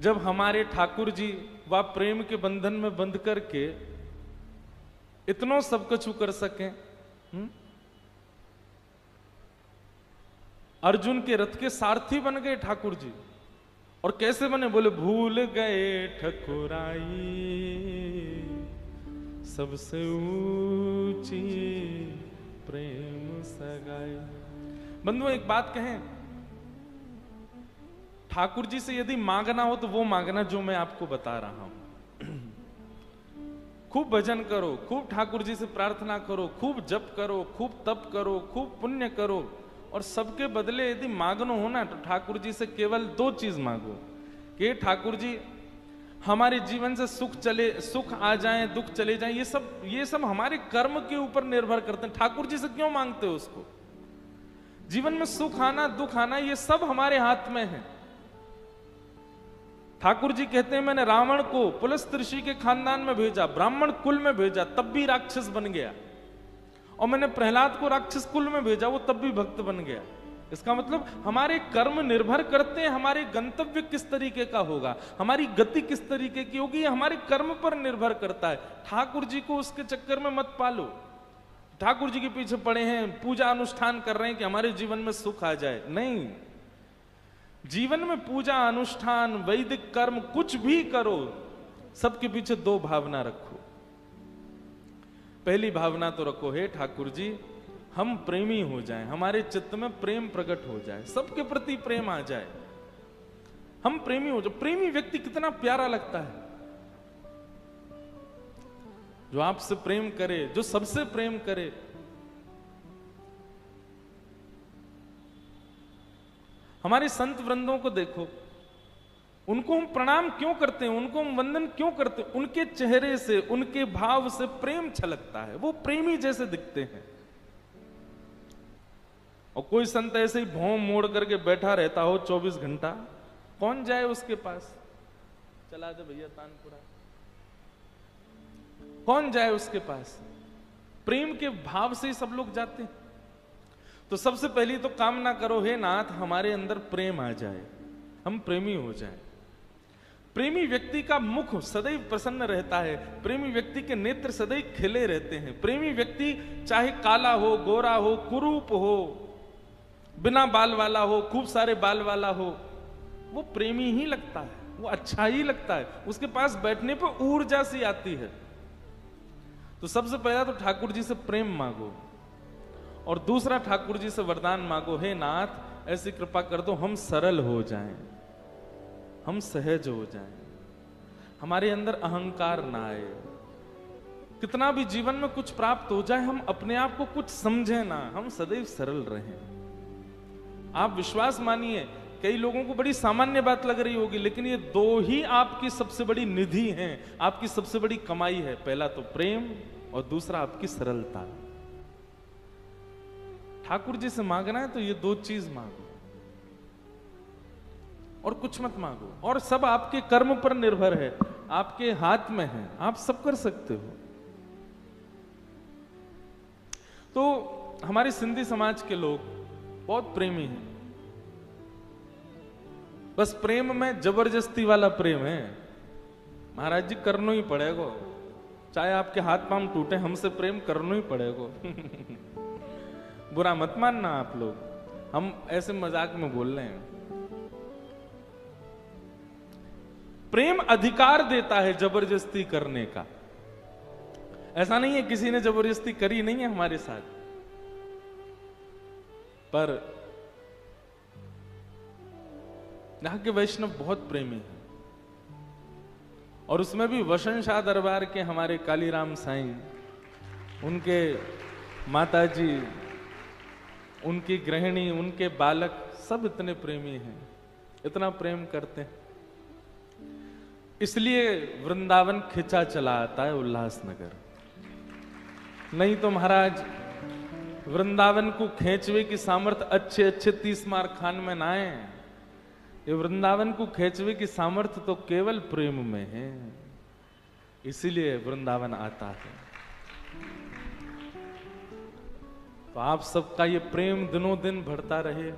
जब हमारे ठाकुर जी व प्रेम के बंधन में बंध करके इतनो सब कछु कर सके, अर्जुन के रथ के सारथी बन गए ठाकुर जी। और कैसे बने? बोले भूल गए ठकुराई सबसे ऊंची प्रेम सगाई। बंधुओं एक बात कहें, ठाकुर जी से यदि मांगना हो तो वो मांगना जो मैं आपको बता रहा हूं। खूब भजन करो, खूब ठाकुर जी से प्रार्थना करो, खूब जप करो, खूब तप करो, खूब पुण्य करो, और सबके बदले यदि मांगना हो ना तो ठाकुर जी से केवल दो चीज मांगो कि ठाकुर जी हमारे जीवन से सुख आ जाए, दुख चले जाए। ये सब हमारे कर्म के ऊपर निर्भर करते हैं। ठाकुर जी से क्यों मांगते हो उसको? जीवन में सुख आना, दुख आना, ये सब हमारे हाथ में है। ठाकुर जी कहते हैं मैंने रावण को पुलस्त्य ऋषि के खानदान में भेजा, ब्राह्मण कुल में भेजा, तब भी राक्षस बन गया, और मैंने प्रहलाद को राक्षस कुल में भेजा, वो तब भी भक्त बन गया। इसका मतलब हमारे कर्म निर्भर करते हैं हमारे गंतव्य किस तरीके का होगा, हमारी गति किस तरीके की होगी, ये हमारे कर्म पर निर्भर करता है। ठाकुर जी को उसके चक्कर में मत पालो। ठाकुर जी के पीछे पड़े हैं, पूजा अनुष्ठान कर रहे हैं कि हमारे जीवन में सुख आ जाए, नहीं। जीवन में पूजा अनुष्ठान वैदिक कर्म कुछ भी करो, सबके पीछे दो भावना रखो। पहली भावना तो रखो, हे ठाकुर जी हम प्रेमी हो जाएं, हमारे चित्त में प्रेम प्रकट हो जाए, सबके प्रति प्रेम आ जाए, हम प्रेमी हो जाए। प्रेमी व्यक्ति कितना प्यारा लगता है, जो आपसे प्रेम करे, जो सबसे प्रेम करे। हमारे संत वृंदों को देखो, उनको हम प्रणाम क्यों करते हैं, उनको हम वंदन क्यों करते हैं? उनके चेहरे से, उनके भाव से प्रेम छलकता है, वो प्रेमी जैसे दिखते हैं। और कोई संत ऐसे ही भौं मोड़ करके बैठा रहता हो 24 घंटा, कौन जाए उसके पास? चला दे भैया तानपुरा, कौन जाए उसके पास? प्रेम के भाव से ही सब लोग जाते हैं। तो सबसे पहली तो कामना करो, हे नाथ हमारे अंदर प्रेम आ जाए, हम प्रेमी हो जाएं। प्रेमी व्यक्ति का मुख सदैव प्रसन्न रहता है, प्रेमी व्यक्ति के नेत्र सदैव खिले रहते हैं। प्रेमी व्यक्ति चाहे काला हो, गोरा हो, कुरूप हो, बिना बाल वाला हो, खूब सारे बाल वाला हो, वो प्रेमी ही लगता है, वो अच्छा ही लगता है, उसके पास बैठने पर ऊर्जा सी आती है। तो सबसे पहला तो ठाकुर जी से प्रेम मांगो, और दूसरा ठाकुर जी से वरदान मांगो, हे नाथ ऐसी कृपा कर दो हम सरल हो जाएं, हम सहज हो जाएं, हमारे अंदर अहंकार ना आए। कितना भी जीवन में कुछ प्राप्त हो जाए, हम अपने आप को कुछ समझे ना, हम सदैव सरल रहें। आप विश्वास मानिए, कई लोगों को बड़ी सामान्य बात लग रही होगी, लेकिन ये दो ही आपकी सबसे बड़ी निधि हैं, आपकी सबसे बड़ी कमाई है। पहला तो प्रेम और दूसरा आपकी सरलता। ठाकुर जी से मांगना है तो ये दो चीज मांगो, और कुछ मत मांगो। और सब आपके कर्म पर निर्भर है, आपके हाथ में है, आप सब कर सकते हो। तो हमारे सिंधी समाज के लोग बहुत प्रेमी हैं, बस प्रेम में जबरदस्ती वाला प्रेम है। महाराज जी करना ही पड़ेगा, चाहे आपके हाथ पांव टूटे, हमसे प्रेम करना ही पड़ेगा। बुरा मत मानना आप लोग, हम ऐसे मजाक में बोल रहे हैं। प्रेम अधिकार देता है जबरदस्ती करने का। ऐसा नहीं है किसी ने जबरदस्ती करी नहीं है हमारे साथ, पर यहाँ के वैष्णव बहुत प्रेमी हैं, और उसमें भी वसन शाह दरबार के हमारे कालीराम साईं, उनके माताजी, उनकी गृहिणी, उनके बालक सब इतने प्रेमी हैं, इतना प्रेम करते हैं। इसलिए वृंदावन खिंचा चला आता है उल्लासनगर। नहीं तो महाराज वृंदावन को खींचवे की सामर्थ्य अच्छे अच्छे 30 मार खान में ना है। ये वृंदावन को खींचवे की सामर्थ्य तो केवल प्रेम में है, इसीलिए वृंदावन आता है। तो आप सबका ये प्रेम दिनों दिन बढ़ता रहे,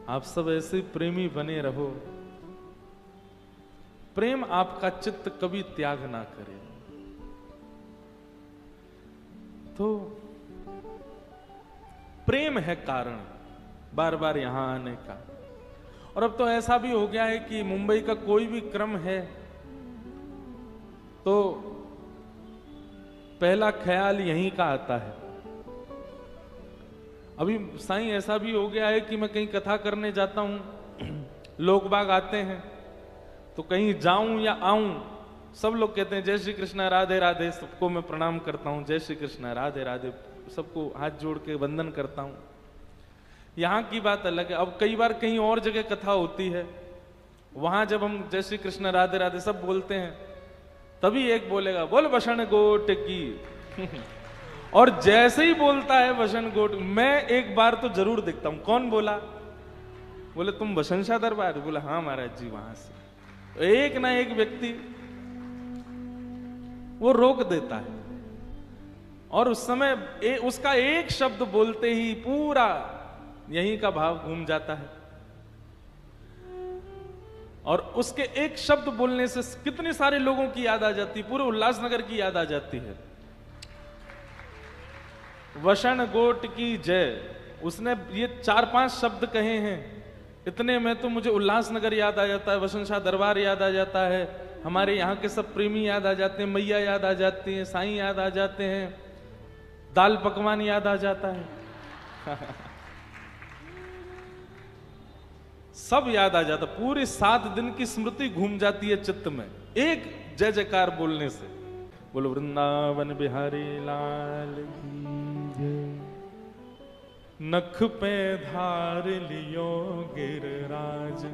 आप सब ऐसे प्रेमी बने रहो। प्रेम आपका चित्त कभी त्याग ना करे। तो प्रेम है कारण बार बार यहां आने का। और अब तो ऐसा भी हो गया है कि मुंबई का कोई भी क्रम है तो पहला ख्याल यहीं का आता है। अभी साईं ऐसा भी हो गया है कि मैं कहीं कथा करने जाता हूं, लोग बाग आते हैं, तो कहीं जाऊं या आऊं सब लोग कहते हैं जय श्री कृष्ण राधे राधे। सबको मैं प्रणाम करता हूं, जय श्री कृष्ण राधे राधे, सबको हाथ जोड़ के वंदन करता हूं। यहां की बात अलग है। अब कई बार कहीं और जगह कथा होती है, वहां जब हम जय श्री कृष्ण राधे राधे सब बोलते हैं, तभी एक बोलेगा बोल बसन गोट की और जैसे ही बोलता है बसन गोट, मैं एक बार तो जरूर देखता हूं कौन बोला। बोले तुम बसन शाह दरबार? बोला हाँ महाराज जी वहां से। तो एक ना एक व्यक्ति वो रोक देता है और उस समय उसका एक शब्द बोलते ही पूरा यहीं का भाव घूम जाता है। और उसके एक शब्द बोलने से कितने सारे लोगों की याद आ जाती, पूरे उल्लासनगर की याद आ जाती है। वसन गोट की जय, उसने ये 4-5 शब्द कहे हैं, इतने में तो मुझे उल्लासनगर याद आ जाता है, वसन शाह दरबार याद आ जाता है, हमारे यहाँ के सब प्रेमी याद आ जाते हैं, मैया याद आ जाती हैं, साईं याद आ जाते हैं, दाल पकवान याद आ जाता है सब याद आ जाता, पूरे 7 दिन की स्मृति घूम जाती है चित्त में एक जय जयकार बोलने से। बोलो वृंदावन बिहारी लाल की जय। नख पे धार लियो गिरराज,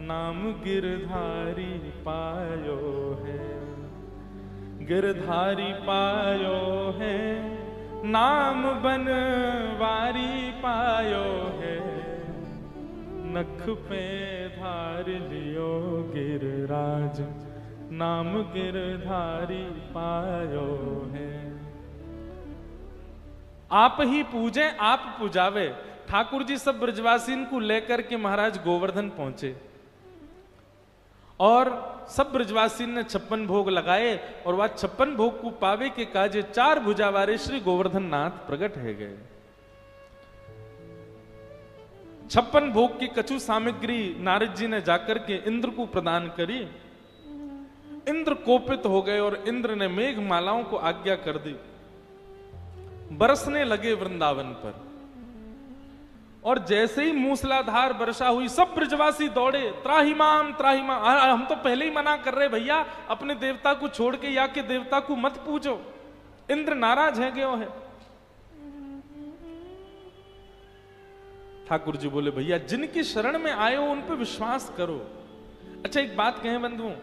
नाम गिरधारी पायो है, गिरधारी पायो है, नाम बनवारी पायो है, नख पे धार लियो गिरराज, नाम गिरधारी पायो है। आप ही पूजे आप पुजावे। ठाकुर जी सब ब्रजवासीन को लेकर के महाराज गोवर्धन पहुंचे और सब ब्रजवासीन ने 56 भोग लगाए और वह 56 भोग को पावे के काजे 4 भुजा वाले श्री गोवर्धन नाथ प्रकट है गए। 56 भोग की कछु सामग्री नारद जी ने जाकर के इंद्र को प्रदान करी। इंद्र कोपित हो गए और इंद्र ने मेघ मालाओं को आज्ञा कर दी, बरसने लगे वृंदावन पर। और जैसे ही मूसलाधार वर्षा हुई, सब ब्रजवासी दौड़े, त्राहिमाम त्राहिमाम। हम तो पहले ही मना कर रहे भैया, अपने देवता को छोड़ के या के देवता को मत पूजो, इंद्र नाराज है गयो है। ठाकुर जी बोले भैया जिनकी शरण में आए हो उन पे विश्वास करो। अच्छा एक बात कहें बंधुओं,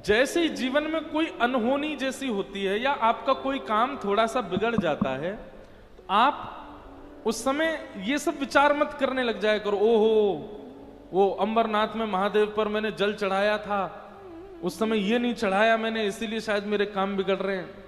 जैसे ही जीवन में कोई अनहोनी जैसी होती है या आपका कोई काम थोड़ा सा बिगड़ जाता है, तो आप उस समय ये सब विचार मत करने लग जाया करो, ओहो वो अंबरनाथ में महादेव पर मैंने जल चढ़ाया था, उस समय ये नहीं चढ़ाया मैंने, इसीलिए शायद मेरे काम बिगड़ रहे हैं।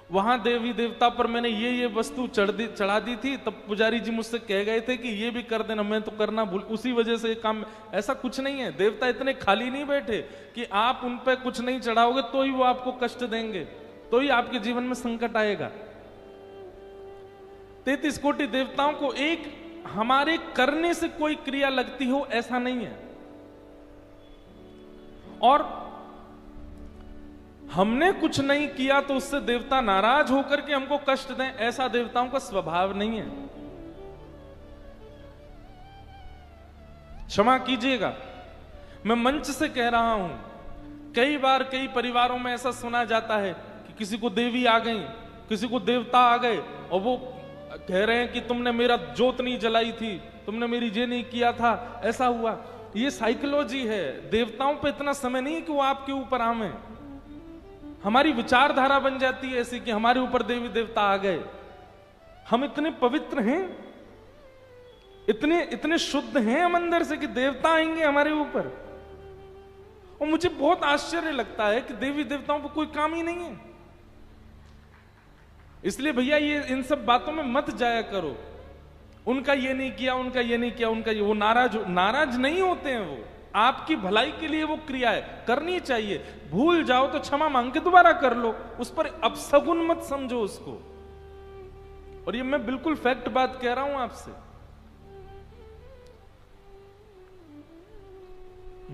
वहां देवी देवता पर मैंने ये वस्तु चढ़ा दी थी, तब पुजारी जी मुझसे कह गए थे कि ये भी कर देना, मैं तो करना भूल, उसी वजह से काम। ऐसा कुछ नहीं है, देवता इतने खाली नहीं बैठे कि आप उन पे कुछ नहीं चढ़ाओगे तो ही वो आपको कष्ट देंगे, तो ही आपके जीवन में संकट आएगा। 33 कोटि देवताओं को एक हमारे करने से कोई क्रिया लगती हो ऐसा नहीं है, और हमने कुछ नहीं किया तो उससे देवता नाराज होकर के हमको कष्ट दें, ऐसा देवताओं का स्वभाव नहीं है। क्षमा कीजिएगा, मैं मंच से कह रहा हूं, कई बार कई परिवारों में ऐसा सुना जाता है कि किसी को देवी आ गई, किसी को देवता आ गए, और वो कह रहे हैं कि तुमने मेरा जोत नहीं जलाई थी, तुमने मेरी ये नहीं किया था, ऐसा हुआ। ये साइकोलॉजी है, देवताओं पे इतना समय नहीं कि वो आपके ऊपर आवे। हमारी विचारधारा बन जाती है ऐसी कि हमारे ऊपर देवी देवता आ गए। हम इतने पवित्र हैं, इतने शुद्ध हैं हम अंदर से कि देवता आएंगे हमारे ऊपर। और मुझे बहुत आश्चर्य लगता है कि देवी देवताओं पर कोई काम ही नहीं है। इसलिए भैया ये इन सब बातों में मत जाया करो, उनका ये नहीं किया, उनका ये नहीं किया, उनका ये, वो नाराज नहीं होते हैं, आपकी भलाई के लिए वो क्रिया है, करनी चाहिए। भूल जाओ तो क्षमा मांग के दोबारा कर लो, उस पर अपशगुन मत समझो उसको। और ये मैं बिल्कुल फैक्ट बात कह रहा हूं आपसे।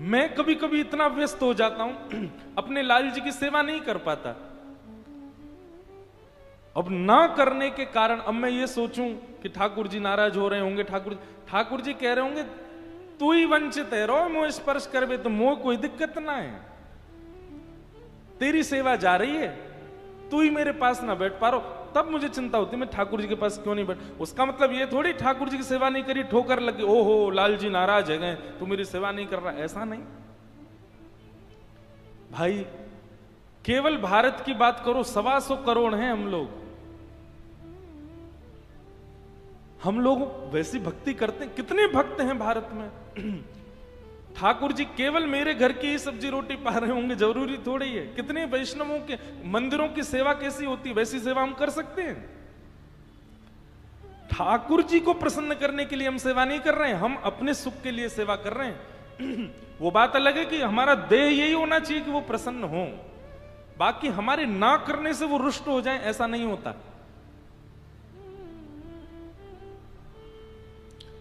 मैं कभी कभी इतना व्यस्त हो जाता हूं, अपने लाल जी की सेवा नहीं कर पाता। अब ना करने के कारण अब मैं ये सोचूं कि ठाकुर जी नाराज हो रहे होंगे, ठाकुर जी कह रहे होंगे तू ही वंचित है, रो मोह स्पर्श करवे तो मोह कोई दिक्कत ना है, तेरी सेवा जा रही है, तू ही मेरे पास ना बैठ पा रहा। तब मुझे चिंता होती मैं ठाकुर जी के पास क्यों नहीं बैठ। उसका मतलब ये थोड़ी ठाकुर जी की सेवा नहीं करी ठोकर लगी, ओहो लाल जी नाराज है गए, तू मेरी सेवा नहीं कर रहा, ऐसा नहीं भाई। केवल भारत की बात करो, 125 करोड़ हैं हम लोग वैसी भक्ति करते हैं। कितने भक्त हैं भारत में। ठाकुर जी केवल मेरे घर की ही सब्जी रोटी पा रहे होंगे जरूरी थोड़ी है। कितने वैष्णवों के मंदिरों की सेवा कैसी होती, वैसी सेवा हम कर सकते हैं। ठाकुर जी को प्रसन्न करने के लिए हम सेवा नहीं कर रहे हैं, हम अपने सुख के लिए सेवा कर रहे हैं। वो बात अलग है कि हमारा देह यही होना चाहिए कि वो प्रसन्न हो, बाकी हमारे ना करने से वो रुष्ट हो जाए ऐसा नहीं होता।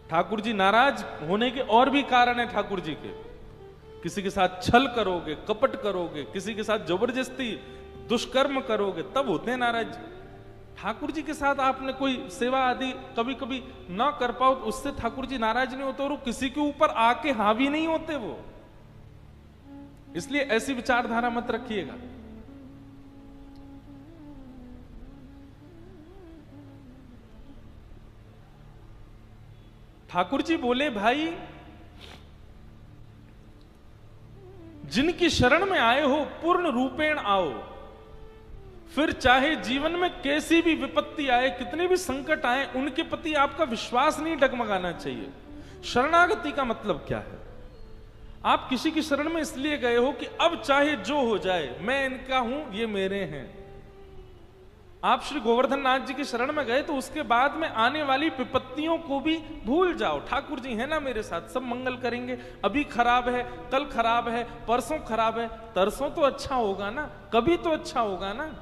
ठाकुर जी नाराज होने के और भी कारण है ठाकुर जी के। किसी के साथ छल करोगे, कपट करोगे, किसी के साथ जबरदस्ती दुष्कर्म करोगे, तब होते हैं नाराज। ठाकुर जी के साथ आपने कोई सेवा आदि कभी कभी ना कर पाओ तो उससे ठाकुर जी नाराज नहीं होते, और वो किसी के ऊपर आके हावी नहीं होते वो। इसलिए ऐसी विचारधारा मत रखिएगा। ठाकुर जी बोले भाई जिनकी शरण में आए हो पूर्ण रूपेण आओ, फिर चाहे जीवन में कैसी भी विपत्ति आए, कितने भी संकट आए, उनके प्रति आपका विश्वास नहीं डगमगाना चाहिए। शरणागति का मतलब क्या है? आप किसी की शरण में इसलिए गए हो कि अब चाहे जो हो जाए मैं इनका हूं, ये मेरे हैं। आप श्री गोवर्धन नाथ जी की शरण में गए तो उसके बाद में आने वाली विपत्तियों को भी भूल जाओ। ठाकुर जी है ना मेरे साथ, सब मंगल करेंगे। अभी खराब है, कल खराब है, परसों खराब है, तरसों तो अच्छा होगा ना, कभी तो अच्छा होगा ना।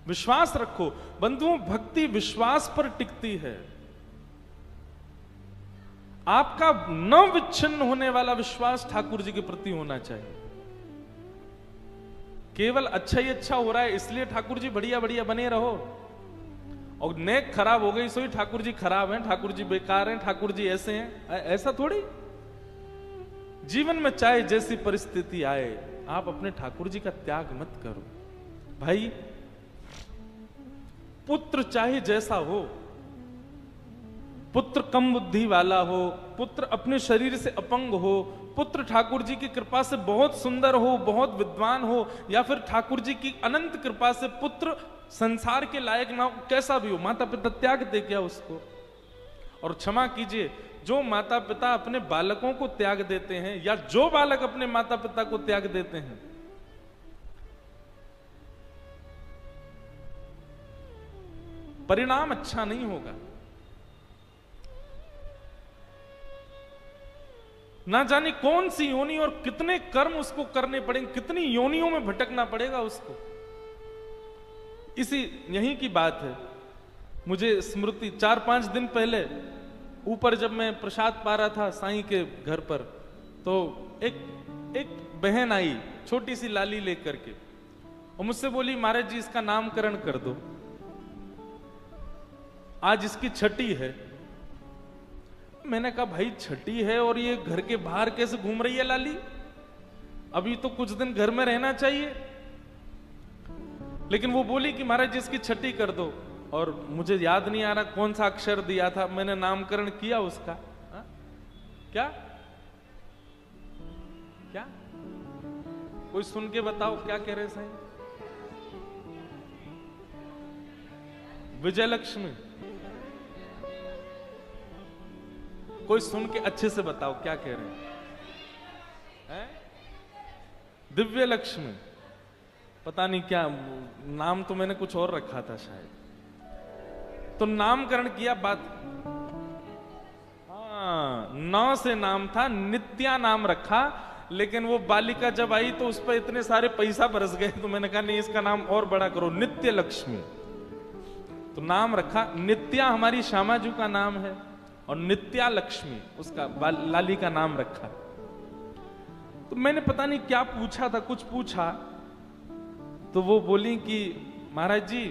विश्वास रखो बंधुओं, भक्ति विश्वास पर टिकती है। आपका न विच्छिन्न होने वाला विश्वास ठाकुर जी के प्रति होना चाहिए। केवल अच्छा ही अच्छा हो रहा है इसलिए ठाकुर जी बढ़िया बढ़िया बने रहो, और नेक खराब हो गई सो ही ठाकुर जी खराब हैं, ठाकुर जी बेकार हैं, ठाकुर जी ऐसे हैं, ऐसा थोड़ी। जीवन में चाहे जैसी परिस्थिति आए आप अपने ठाकुर जी का त्याग मत करो। भाई पुत्र चाहे जैसा हो, पुत्र कम बुद्धि वाला हो, पुत्र अपने शरीर से अपंग हो, पुत्र ठाकुर जी की कृपा से बहुत सुंदर हो, बहुत विद्वान हो, या फिर ठाकुर जी की अनंत कृपा से पुत्र संसार के लायक ना हो, कैसा भी हो, माता पिता त्याग दे क्या उसको। और क्षमा कीजिए, जो माता पिता अपने बालकों को त्याग देते हैं या जो बालक अपने माता पिता को त्याग देते हैं, परिणाम अच्छा नहीं होगा। ना जाने कौन सी योनि और कितने कर्म उसको करने पड़ेंगे, कितनी योनियों में भटकना पड़ेगा उसको। इसी यहीं की बात है, मुझे स्मृति 4-5 दिन पहले ऊपर जब मैं प्रसाद पा रहा था साईं के घर पर, तो एक बहन आई छोटी सी लाली लेकर के, और मुझसे बोली महाराज जी इसका नामकरण कर दो, आज इसकी छठी है। मैंने कहा भाई छठी है और ये घर के बाहर कैसे घूम रही है लाली, अभी तो कुछ दिन घर में रहना चाहिए। लेकिन वो बोली कि महाराज जी इसकी छठी कर दो, और मुझे याद नहीं आ रहा कौन सा अक्षर दिया था, मैंने नामकरण किया उसका। हा? क्या क्या कोई सुन के बताओ क्या कह रहे साईं? विजयलक्ष्मी। कोई सुन के अच्छे से बताओ क्या कह रहे हैं? दिव्य लक्ष्मी, पता नहीं क्या नाम, तो मैंने कुछ और रखा था शायद, तो नामकरण किया। बात हाँ, 9 से नाम था नित्य नित्या नाम रखा, लेकिन वो बालिका जब आई तो उस पर इतने सारे पैसा बरस गए, तो मैंने कहा नहीं, इसका नाम और बड़ा करो, नित्य लक्ष्मी। तो नाम रखा नित्या, हमारी श्यामा जी का नाम है, और नित्या लक्ष्मी उसका लाली का नाम रखा। तो मैंने पता नहीं क्या पूछा था, कुछ पूछा तो वो बोली कि महाराज जी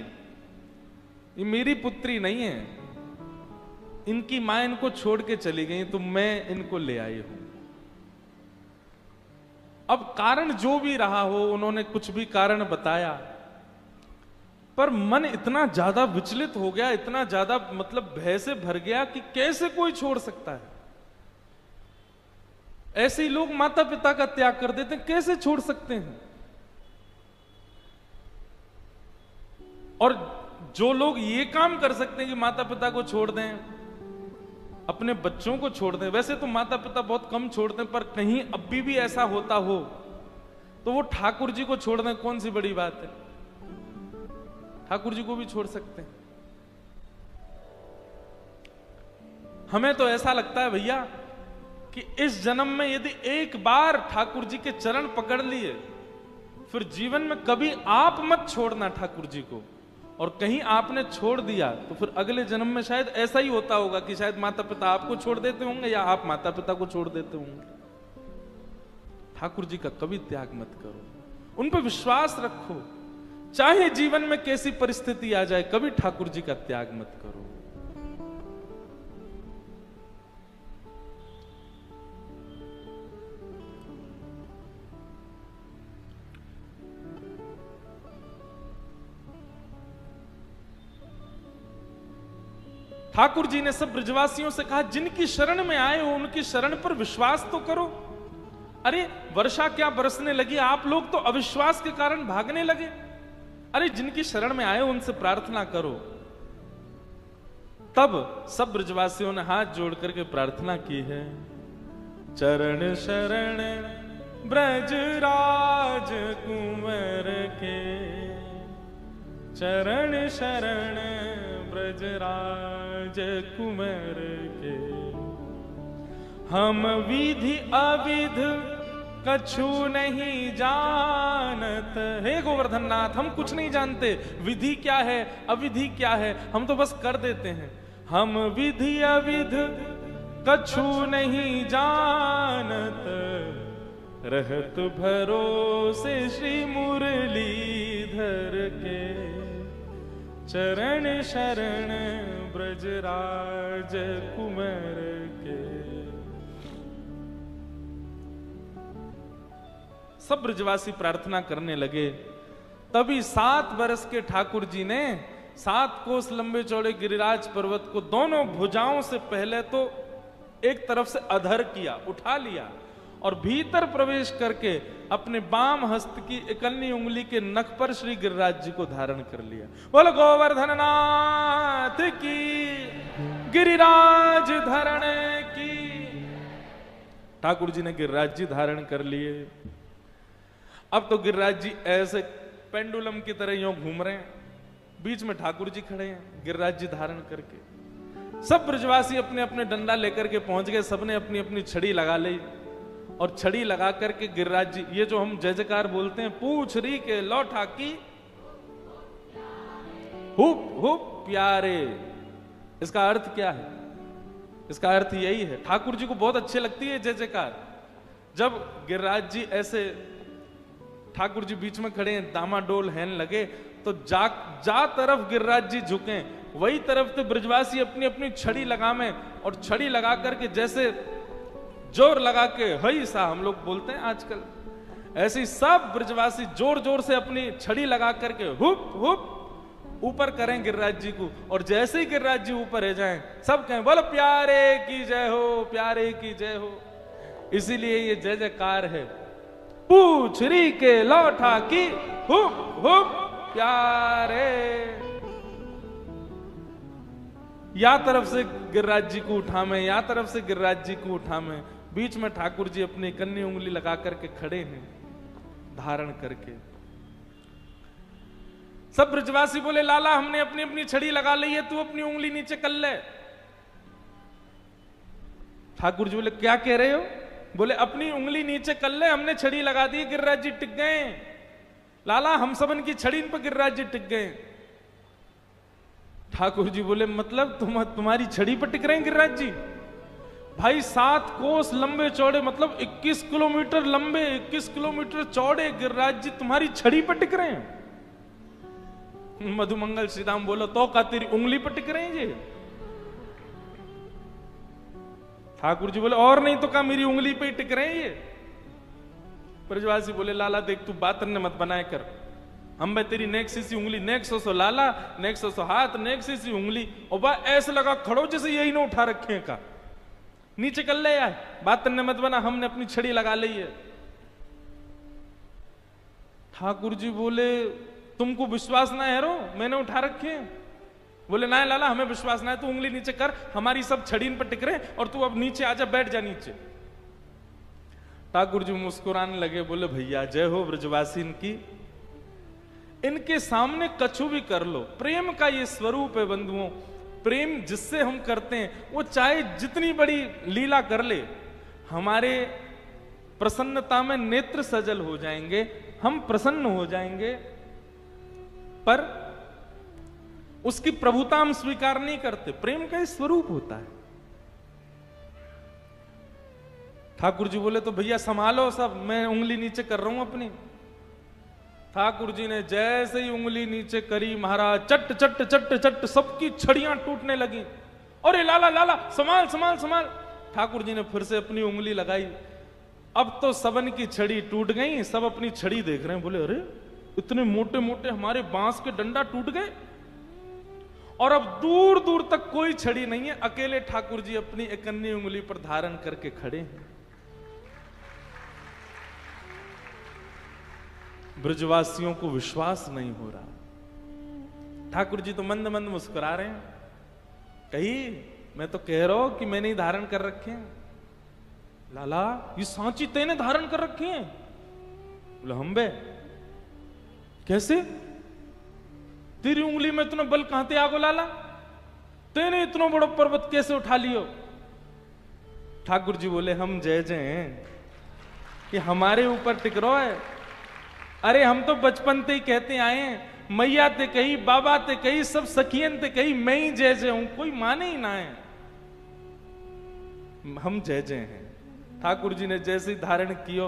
ये मेरी पुत्री नहीं है, इनकी मां इनको छोड़ के चली गई, तो मैं इनको ले आई हूं। अब कारण जो भी रहा हो, उन्होंने कुछ भी कारण बताया, पर मन इतना ज्यादा विचलित हो गया, इतना ज्यादा मतलब भय से भर गया कि कैसे कोई छोड़ सकता है। ऐसे ही लोग माता पिता का त्याग कर देते हैं, कैसे छोड़ सकते हैं। और जो लोग ये काम कर सकते हैं कि माता पिता को छोड़ दें, अपने बच्चों को छोड़ दें, वैसे तो माता पिता बहुत कम छोड़ते हैं, पर कहीं अभी भी ऐसा होता हो तो वो ठाकुर जी को छोड़ दें, कौन सी बड़ी बात है। ठाकुर जी को भी छोड़ सकते हैं। हमें तो ऐसा लगता है भैया कि इस जन्म में यदि एक बार ठाकुर जी के चरण पकड़ लिए, फिर जीवन में कभी आप मत छोड़ना ठाकुर जी को। और कहीं आपने छोड़ दिया तो फिर अगले जन्म में शायद ऐसा ही होता होगा कि शायद माता पिता आपको छोड़ देते होंगे या आप माता पिता को छोड़ देते होंगे। ठाकुर जी का कभी त्याग मत करो, उन पर विश्वास रखो, चाहे जीवन में कैसी परिस्थिति आ जाए, कभी ठाकुर जी का त्याग मत करो। ठाकुर जी ने सब ब्रजवासियों से कहा, जिनकी शरण में आए हो उनकी शरण पर विश्वास तो करो। अरे वर्षा क्या बरसने लगी, आप लोग तो अविश्वास के कारण भागने लगे। अरे जिनकी शरण में आए हो उनसे प्रार्थना करो। तब सब ब्रजवासियों ने हाथ जोड़ करके प्रार्थना की है, चरण शरण ब्रजराज कुंवर के, चरण शरण ब्रजराज कुंवर के, हम विधि अविध कछु नहीं जानत। हे गोवर्धन नाथ, हम कुछ नहीं जानते, विधि क्या है अविधि क्या है, हम तो बस कर देते हैं। हम विधि अविध कछु नहीं जानत, रहत भरोसे श्री मुरलीधर के, चरण शरण ब्रजराज कुंवर के। सब ब्रजवासी प्रार्थना करने लगे। तभी 7 वर्ष के ठाकुर जी ने 7 कोस लंबे चौड़े गिरिराज पर्वत को दोनों भुजाओं से पहले तो एक तरफ से अधर किया, उठा लिया, और भीतर प्रवेश करके अपने बाम हस्त की इकल्ली उंगली के नख पर श्री गिरिराज जी को धारण कर लिया। बोलो गोवर्धन नाथ की, गिरिराज धरण की। ठाकुर जी ने गिरिराज जी धारण कर लिए। अब तो गिरिराज जी ऐसे पेंडुलम की तरह यूं घूम रहे हैं, बीच में ठाकुर जी खड़े हैं गिरिराज जी धारण करके। सब ब्रजवासी अपने अपने डंडा लेकर के पहुंच गए, सबने अपनी अपनी छड़ी लगा ली, और छड़ी लगा करके गिरिराज जी, ये जो हम जय जयकार बोलते हैं, पूछ री के लौटा की हुप हुप प्यारे, इसका अर्थ क्या है? इसका अर्थ यही है, ठाकुर जी को बहुत अच्छे लगती है जय जयकार। जब गिरिराज जी ऐसे, ठाकुर जी बीच में खड़े हैं, दामाडोल हैन लगे, तो जा तरफ गिरिराज जी झुके वही तरफ तो ब्रजवासी अपनी अपनी छड़ी लगावे, और छड़ी लगा करके जैसे जोर लगा के हई सा हम लोग बोलते हैं आजकल, ऐसे ही सब ब्रजवासी जोर जोर से अपनी छड़ी लगा करके हुप हुप ऊपर करें गिरिराज जी को। और जैसे ही गिरिराज जी ऊपर रह जाएं, सब कहें बोलो प्यारे की जय हो, प्यारे की जय हो। इसीलिए ये जय जयकार है, पूछरी के लौटा की हुप हुप प्यारे। या तरफ से गिरिराज जी को उठावे, या तरफ से गिरिराज जी को उठावे, बीच में ठाकुर जी अपनी कन्नी उंगली लगा करके खड़े हैं धारण करके। सब ब्रजवासी बोले लाला हमने अपनी अपनी छड़ी लगा ली है, तू अपनी उंगली नीचे कर ले। ठाकुर जी बोले क्या कह रहे हो? बोले अपनी उंगली नीचे कर ले, हमने छड़ी लगा दी, गिरिराज जी टिक गए। लाला हम सबन की छड़ी इन पर गिरिराज जी टिक गए। ठाकुर जी बोले मतलब तुम्हारी छड़ी पर टिक रहे हैं गिरिराज जी? भाई 7 कोस लंबे चौड़े, मतलब 21 किलोमीटर लंबे, 21 किलोमीटर चौड़े गिरिराज जी तुम्हारी छड़ी पर टिक रहे हैं। मधुमंगल श्रीराम बोलो तो का तेरी उंगली पर टिक रहे हैं जी? ठाकुर जी बोले और नहीं तो का मेरी उंगली पे ही टिक रहे हैं ये। ब्रजवासी बोले लाला देख तू बात ने मत बनाए कर, हम भाई तेरी नेक सी उंगली, नेक सो लाला, नेक सो हाथ, नेक सी उंगली, और बा ऐसे लगा खड़ो जैसे यही ना उठा रखे का। नीचे कर ले यार, बात ने मत बना, हमने अपनी छड़ी लगा ली है। ठाकुर जी बोले तुमको विश्वास ना है रो मैंने उठा रखे हैं? बोले ना लाला हमें विश्वास ना है, तू उंगली नीचे कर, हमारी सब छड़ी इन पर टिक रहे और तू अब नीचे आजा, बैठ जा नीचे। ठाकुर जी मुस्कुराने लगे, बोले भैया जय हो ब्रजवासी इनकी, इनके सामने कछु भी कर लो। प्रेम का ये स्वरूप है बंधुओं, प्रेम जिससे हम करते हैं वो चाहे जितनी बड़ी लीला कर ले, हमारे प्रसन्नता में नेत्र सजल हो जाएंगे, हम प्रसन्न हो जाएंगे, पर उसकी प्रभुता हम स्वीकार नहीं करते। प्रेम का स्वरूप होता है। ठाकुर जी बोले तो भैया संभालो सब, मैं उंगली नीचे कर रहा हूं अपनी। ठाकुर जी ने जैसे ही उंगली नीचे करी महाराज चट चट चट चट सबकी छड़ियां टूटने लगी। अरे लाला लाला संभाल संभाल संभाल। ठाकुर जी ने फिर से अपनी उंगली लगाई। अब तो सबन की छड़ी टूट गई, सब अपनी छड़ी देख रहे हैं, बोले अरे इतने मोटे मोटे हमारे बांस के डंडा टूट गए और अब दूर दूर तक कोई छड़ी नहीं है, अकेले ठाकुर जी अपनी इकन्नी उंगली पर धारण करके खड़े हैं। ब्रजवासियों को विश्वास नहीं हो रहा। ठाकुर जी तो मंद मंद मुस्कुरा रहे हैं, कही मैं तो कह रहा हूं कि मैंने ही धारण कर रखे हैं। लाला ये सांची तेने धारण कर रखे हैं? बोले हम बे कैसे? तेरी उंगली में इतना बल कहां से आ गो लाला? तेने इतना बड़ा पर्वत कैसे उठा लियो? ठाकुर जी बोले हम जय जय हैं कि हमारे ऊपर टिक रहो है। अरे हम तो बचपन से ही कहते आए हैं, मैया ते कही, बाबा ते कही, सब सखियन ते कही, मैं ही जय जय हूं, कोई माने ही ना है। हम जय जय हैं। ठाकुर जी ने जैसे ही धारण कियो,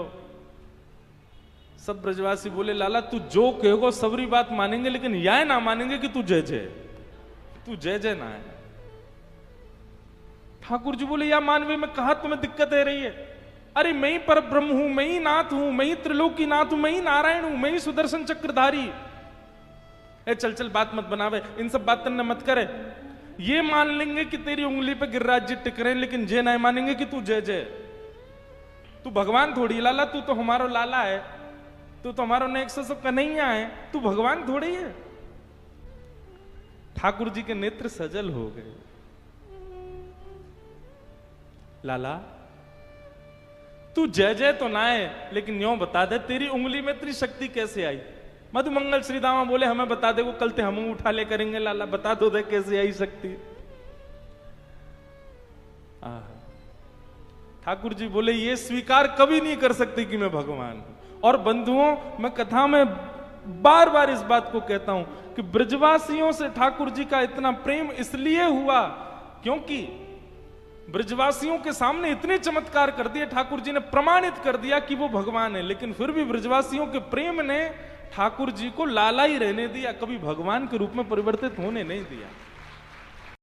सब ब्रजवासी बोले लाला तू जो कहोगे सबरी बात मानेंगे, लेकिन यह ना मानेंगे कि तू जय जय, तू जय जय ना है। ठाकुर जी बोले या मानवे में कहा तुम्हें दिक्कत है रही है? अरे मैं ही पर ब्रह्म हूं, मैं ही नाथ हूं, मैं ही त्रिलोकी नाथ हूं, मैं ही नारायण हूं, मैं ही सुदर्शन चक्रधारी। चल चल बात मत बनावे, इन सब बातों ने मत करे। ये मान लेंगे कि तेरी उंगली पे गिरिराज जी टिक रहे हैं, लेकिन ये नहीं मानेंगे कि तू जय जय। तू भगवान थोड़ी लाला, तू तो हमारा लाला है, तू तो हमारा नेक सब कन्हैया है, तू भगवान थोड़ी है। ठाकुर जी के नेत्र सजल हो गए। लाला तू जय जय तो ना है, लेकिन यूं बता दे तेरी उंगली में इतनी शक्ति कैसे आई? मधुमंगल श्रीदामा बोले हमें बता दे, वो कल ते हम उठा ले करेंगे। लाला बता दो दे कैसे आई शक्ति। ठाकुर जी बोले ये स्वीकार कभी नहीं कर सकते कि मैं भगवान हूं। और बंधुओं मैं कथा में बार बार इस बात को कहता हूं कि ब्रजवासियों से ठाकुर जी का इतना प्रेम इसलिए हुआ क्योंकि ब्रजवासियों के सामने इतने चमत्कार कर दिए, ठाकुर जी ने प्रमाणित कर दिया कि वो भगवान है। लेकिन फिर भी ब्रजवासियों के प्रेम ने ठाकुर जी को लाला ही रहने दिया, कभी भगवान के रूप में परिवर्तित होने नहीं दिया।